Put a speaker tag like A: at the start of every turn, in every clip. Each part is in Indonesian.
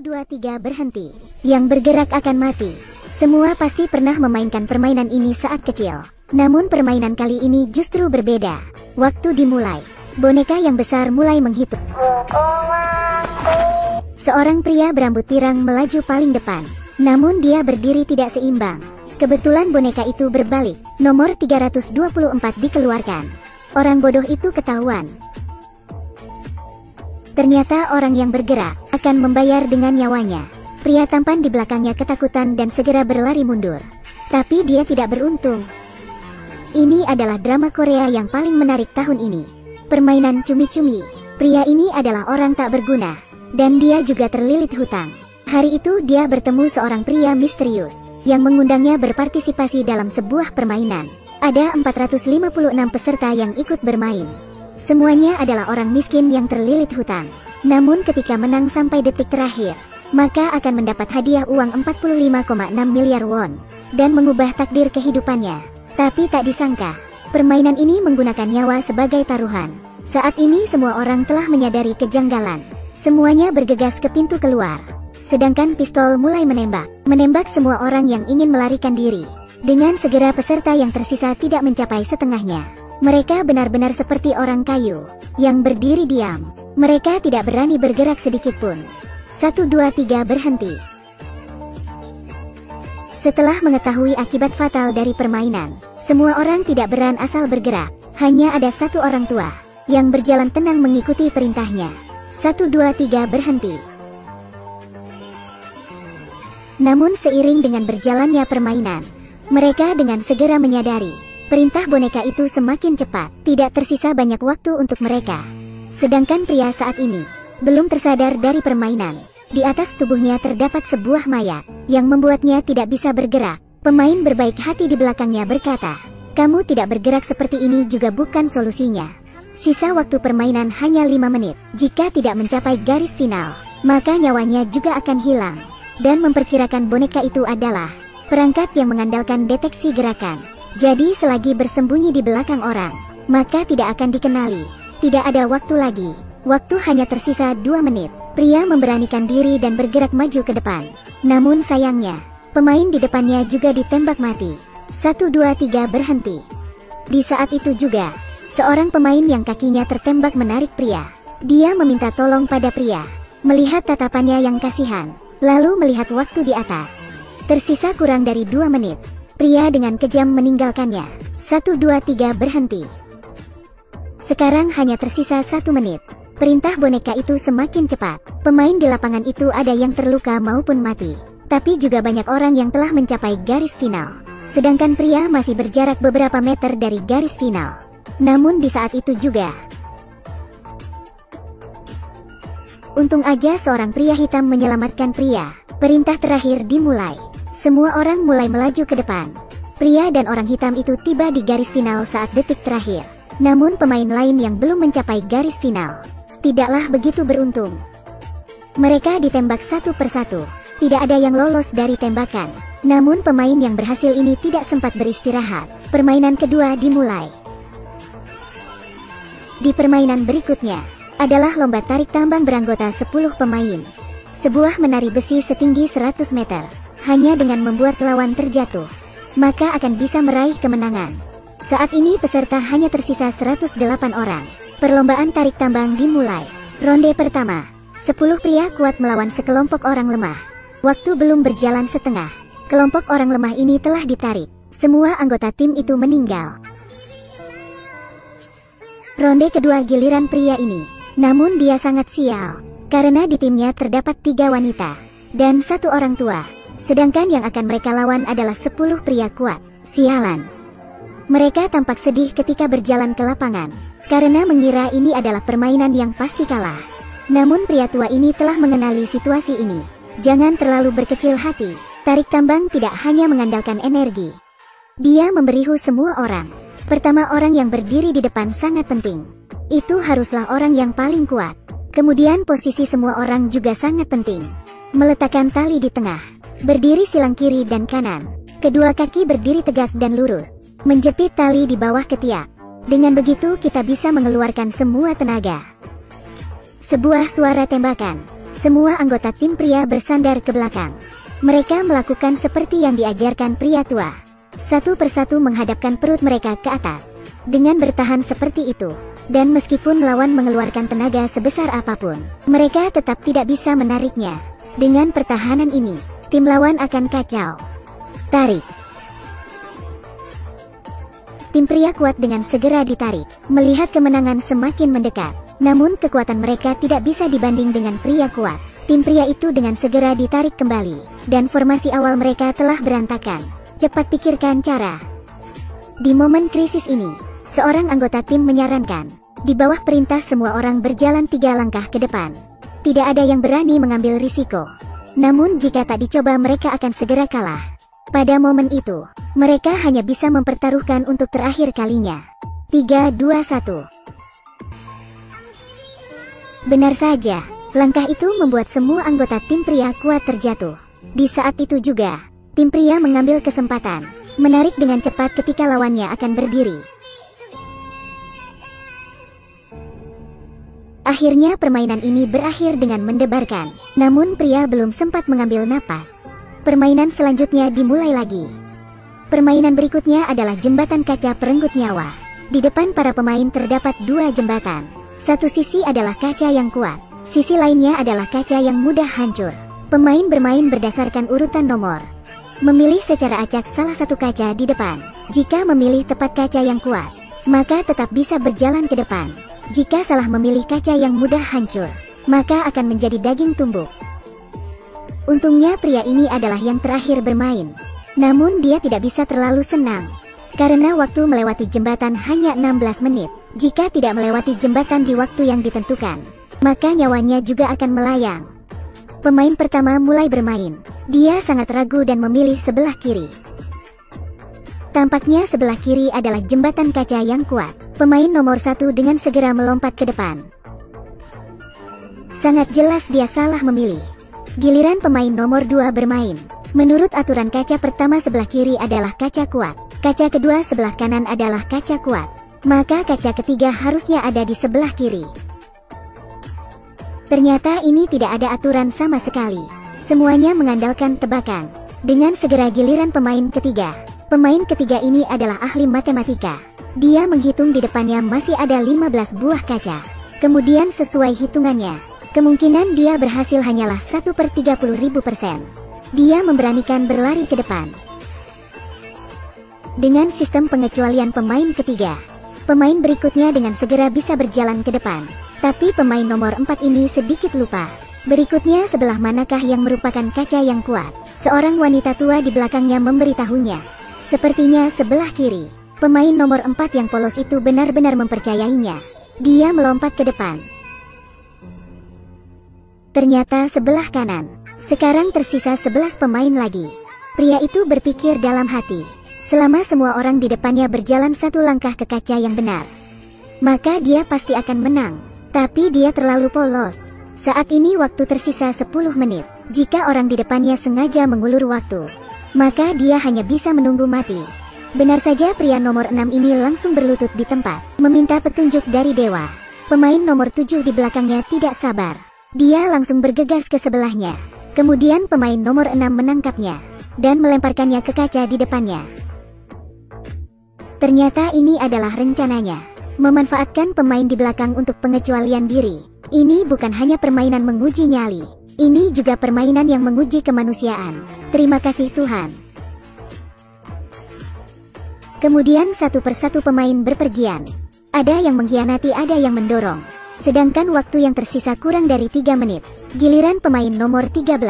A: 2, 3 berhenti. Yang bergerak akan mati. Semua pasti pernah memainkan permainan ini saat kecil. Namun permainan kali ini justru berbeda. Waktu dimulai. Boneka yang besar mulai menghitung. Seorang pria berambut pirang melaju paling depan. Namun dia berdiri tidak seimbang. Kebetulan boneka itu berbalik. Nomor 324 dikeluarkan. Orang bodoh itu ketahuan. Ternyata orang yang bergerak akan membayar dengan nyawanya. Pria tampan di belakangnya ketakutan dan segera berlari mundur. Tapi dia tidak beruntung. Ini adalah drama Korea yang paling menarik tahun ini. Permainan cumi-cumi. Pria ini adalah orang tak berguna. Dan dia juga terlilit hutang. Hari itu dia bertemu seorang pria misterius yang mengundangnya berpartisipasi dalam sebuah permainan. Ada 456 peserta yang ikut bermain. Semuanya adalah orang miskin yang terlilit hutang. Namun ketika menang sampai detik terakhir, maka akan mendapat hadiah uang 45,6 miliar won dan mengubah takdir kehidupannya. Tapi tak disangka, permainan ini menggunakan nyawa sebagai taruhan. Saat ini semua orang telah menyadari kejanggalan. Semuanya bergegas ke pintu keluar. Sedangkan pistol mulai menembak semua orang yang ingin melarikan diri. Dengan segera peserta yang tersisa tidak mencapai setengahnya. Mereka benar-benar seperti orang kayu yang berdiri diam. Mereka tidak berani bergerak sedikit pun. 1, 2, 3 berhenti. Setelah mengetahui akibat fatal dari permainan, semua orang tidak beran asal bergerak. Hanya ada satu orang tua yang berjalan tenang mengikuti perintahnya. 1, 2, 3 berhenti. Namun seiring dengan berjalannya permainan, mereka dengan segera menyadari perintah boneka itu semakin cepat. Tidak tersisa banyak waktu untuk mereka. Sedangkan pria saat ini belum tersadar dari permainan. Di atas tubuhnya terdapat sebuah mayat yang membuatnya tidak bisa bergerak. Pemain berbaik hati di belakangnya berkata, "Kamu tidak bergerak seperti ini juga bukan solusinya. Sisa waktu permainan hanya 5 menit. Jika tidak mencapai garis final, maka nyawanya juga akan hilang." Dan memperkirakan boneka itu adalah perangkat yang mengandalkan deteksi gerakan. Jadi selagi bersembunyi di belakang orang, maka tidak akan dikenali. Tidak ada waktu lagi. Waktu hanya tersisa 2 menit. Pria memberanikan diri dan bergerak maju ke depan. Namun sayangnya, pemain di depannya juga ditembak mati. 1, 2, 3 berhenti. Di saat itu juga, seorang pemain yang kakinya tertembak menarik pria. Dia meminta tolong pada pria. Melihat tatapannya yang kasihan, lalu melihat waktu di atas. Tersisa kurang dari 2 menit. Pria dengan kejam meninggalkannya. 1, 2, 3 berhenti. Sekarang hanya tersisa 1 menit. Perintah boneka itu semakin cepat. Pemain di lapangan itu ada yang terluka maupun mati. Tapi juga banyak orang yang telah mencapai garis final. Sedangkan pria masih berjarak beberapa meter dari garis final. Namun di saat itu juga, untung aja seorang pria hitam menyelamatkan pria. Perintah terakhir dimulai. Semua orang mulai melaju ke depan. Pria dan orang hitam itu tiba di garis final saat detik terakhir. Namun pemain lain yang belum mencapai garis final tidaklah begitu beruntung. Mereka ditembak satu persatu. Tidak ada yang lolos dari tembakan. Namun pemain yang berhasil ini tidak sempat beristirahat. Permainan kedua dimulai. Di permainan berikutnya adalah lomba tarik tambang beranggota 10 pemain. Sebuah menari besi setinggi 100 meter. Hanya dengan membuat lawan terjatuh, maka akan bisa meraih kemenangan. Saat ini peserta hanya tersisa 108 orang. Perlombaan tarik tambang dimulai. Ronde pertama. 10 pria kuat melawan sekelompok orang lemah. Waktu belum berjalan setengah. Kelompok orang lemah ini telah ditarik. Semua anggota tim itu meninggal. Ronde kedua giliran pria ini. Namun dia sangat sial. Karena di timnya terdapat 3 wanita dan 1 orang tua. Sedangkan yang akan mereka lawan adalah 10 pria kuat. Sialan. Mereka tampak sedih ketika berjalan ke lapangan, karena mengira ini adalah permainan yang pasti kalah. Namun pria tua ini telah mengenali situasi ini. Jangan terlalu berkecil hati. Tarik tambang tidak hanya mengandalkan energi. Dia memberihu semua orang. Pertama, orang yang berdiri di depan sangat penting. Itu haruslah orang yang paling kuat. Kemudian posisi semua orang juga sangat penting. Meletakkan tali di tengah. Berdiri silang kiri dan kanan. Kedua kaki berdiri tegak dan lurus. Menjepit tali di bawah ketiak. Dengan begitu kita bisa mengeluarkan semua tenaga. Sebuah suara tembakan. Semua anggota tim pria bersandar ke belakang. Mereka melakukan seperti yang diajarkan pria tua. Satu persatu menghadapkan perut mereka ke atas. Dengan bertahan seperti itu, dan meskipun lawan mengeluarkan tenaga sebesar apapun, mereka tetap tidak bisa menariknya. Dengan pertahanan ini, tim lawan akan kacau. Tarik. Tim pria kuat dengan segera ditarik. Melihat kemenangan semakin mendekat, namun kekuatan mereka tidak bisa dibanding dengan pria kuat. Tim pria itu dengan segera ditarik kembali, dan formasi awal mereka telah berantakan. Cepat pikirkan cara. Di momen krisis ini, seorang anggota tim menyarankan, di bawah perintah semua orang berjalan 3 langkah ke depan. Tidak ada yang berani mengambil risiko. Namun jika tak dicoba mereka akan segera kalah. Pada momen itu, mereka hanya bisa mempertaruhkan untuk terakhir kalinya. 3, 2, 1. Benar saja. Langkah itu membuat semua anggota tim pria kuat terjatuh. Di saat itu juga, tim pria mengambil kesempatan, menarik dengan cepat ketika lawannya akan berdiri. Akhirnya permainan ini berakhir dengan mendebarkan, namun pria belum sempat mengambil napas. Permainan selanjutnya dimulai lagi. Permainan berikutnya adalah jembatan kaca perenggut nyawa. Di depan para pemain terdapat 2 jembatan. Satu sisi adalah kaca yang kuat. Sisi lainnya adalah kaca yang mudah hancur. Pemain bermain berdasarkan urutan nomor. Memilih secara acak salah satu kaca di depan. Jika memilih tepat kaca yang kuat, maka tetap bisa berjalan ke depan. Jika salah memilih kaca yang mudah hancur, maka akan menjadi daging tumbuk. Untungnya pria ini adalah yang terakhir bermain. Namun dia tidak bisa terlalu senang, karena waktu melewati jembatan hanya 16 menit. Jika tidak melewati jembatan di waktu yang ditentukan, maka nyawanya juga akan melayang. Pemain pertama mulai bermain. Dia sangat ragu dan memilih sebelah kiri. Tampaknya sebelah kiri adalah jembatan kaca yang kuat. Pemain nomor 1 dengan segera melompat ke depan. Sangat jelas dia salah memilih. Giliran pemain nomor 2 bermain. Menurut aturan kaca pertama sebelah kiri adalah kaca kuat. Kaca kedua sebelah kanan adalah kaca kuat. Maka kaca ketiga harusnya ada di sebelah kiri. Ternyata ini tidak ada aturan sama sekali. Semuanya mengandalkan tebakan. Dengan segera giliran pemain ketiga. Pemain ketiga ini adalah ahli matematika. Dia menghitung di depannya masih ada 15 buah kaca. Kemudian sesuai hitungannya, kemungkinan dia berhasil hanyalah 1/30.000%. Dia memberanikan berlari ke depan. Dengan sistem pengecualian pemain ketiga, pemain berikutnya dengan segera bisa berjalan ke depan. Tapi pemain nomor 4 ini sedikit lupa. Berikutnya sebelah manakah yang merupakan kaca yang kuat? Seorang wanita tua di belakangnya memberitahunya. Sepertinya sebelah kiri. Pemain nomor 4 yang polos itu benar-benar mempercayainya. Dia melompat ke depan. Ternyata sebelah kanan. Sekarang tersisa 11 pemain lagi. Pria itu berpikir dalam hati. Selama semua orang di depannya berjalan 1 langkah ke kaca yang benar, maka dia pasti akan menang. Tapi dia terlalu polos. Saat ini waktu tersisa 10 menit. Jika orang di depannya sengaja mengulur waktu, maka dia hanya bisa menunggu mati. Benar saja pria nomor 6 ini langsung berlutut di tempat, meminta petunjuk dari dewa. Pemain nomor 7 di belakangnya tidak sabar. Dia langsung bergegas ke sebelahnya. Kemudian pemain nomor 6 menangkapnya, dan melemparkannya ke kaca di depannya. Ternyata ini adalah rencananya. Memanfaatkan pemain di belakang untuk pengecualian diri. Ini bukan hanya permainan menguji nyali. Ini juga permainan yang menguji kemanusiaan. Terima kasih Tuhan. Kemudian satu persatu pemain berpergian. Ada yang mengkhianati, ada yang mendorong. Sedangkan waktu yang tersisa kurang dari 3 menit. Giliran pemain nomor 13.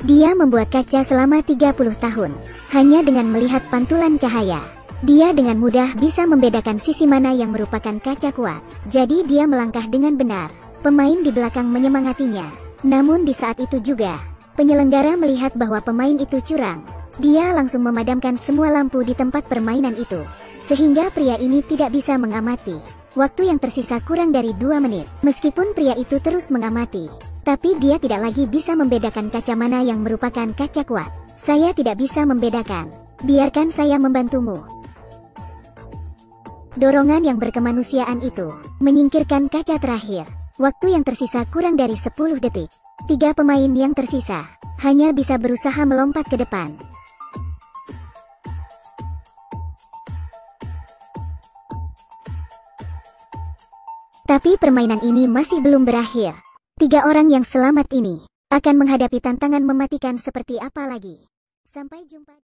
A: Dia membuat kaca selama 30 tahun. Hanya dengan melihat pantulan cahaya, dia dengan mudah bisa membedakan sisi mana yang merupakan kaca kuat. Jadi dia melangkah dengan benar. Pemain di belakang menyemangatinya. Namun di saat itu juga, penyelenggara melihat bahwa pemain itu curang. Dia langsung memadamkan semua lampu di tempat permainan itu. Sehingga pria ini tidak bisa mengamati. Waktu yang tersisa kurang dari 2 menit. Meskipun pria itu terus mengamati, tapi dia tidak lagi bisa membedakan kaca mana yang merupakan kaca kuat. Saya tidak bisa membedakan. Biarkan saya membantumu. Dorongan yang berkemanusiaan itu menyingkirkan kaca terakhir. Waktu yang tersisa kurang dari 10 detik. Tiga pemain yang tersisa hanya bisa berusaha melompat ke depan. Tapi permainan ini masih belum berakhir. Tiga orang yang selamat ini akan menghadapi tantangan mematikan seperti apa lagi. Sampai jumpa.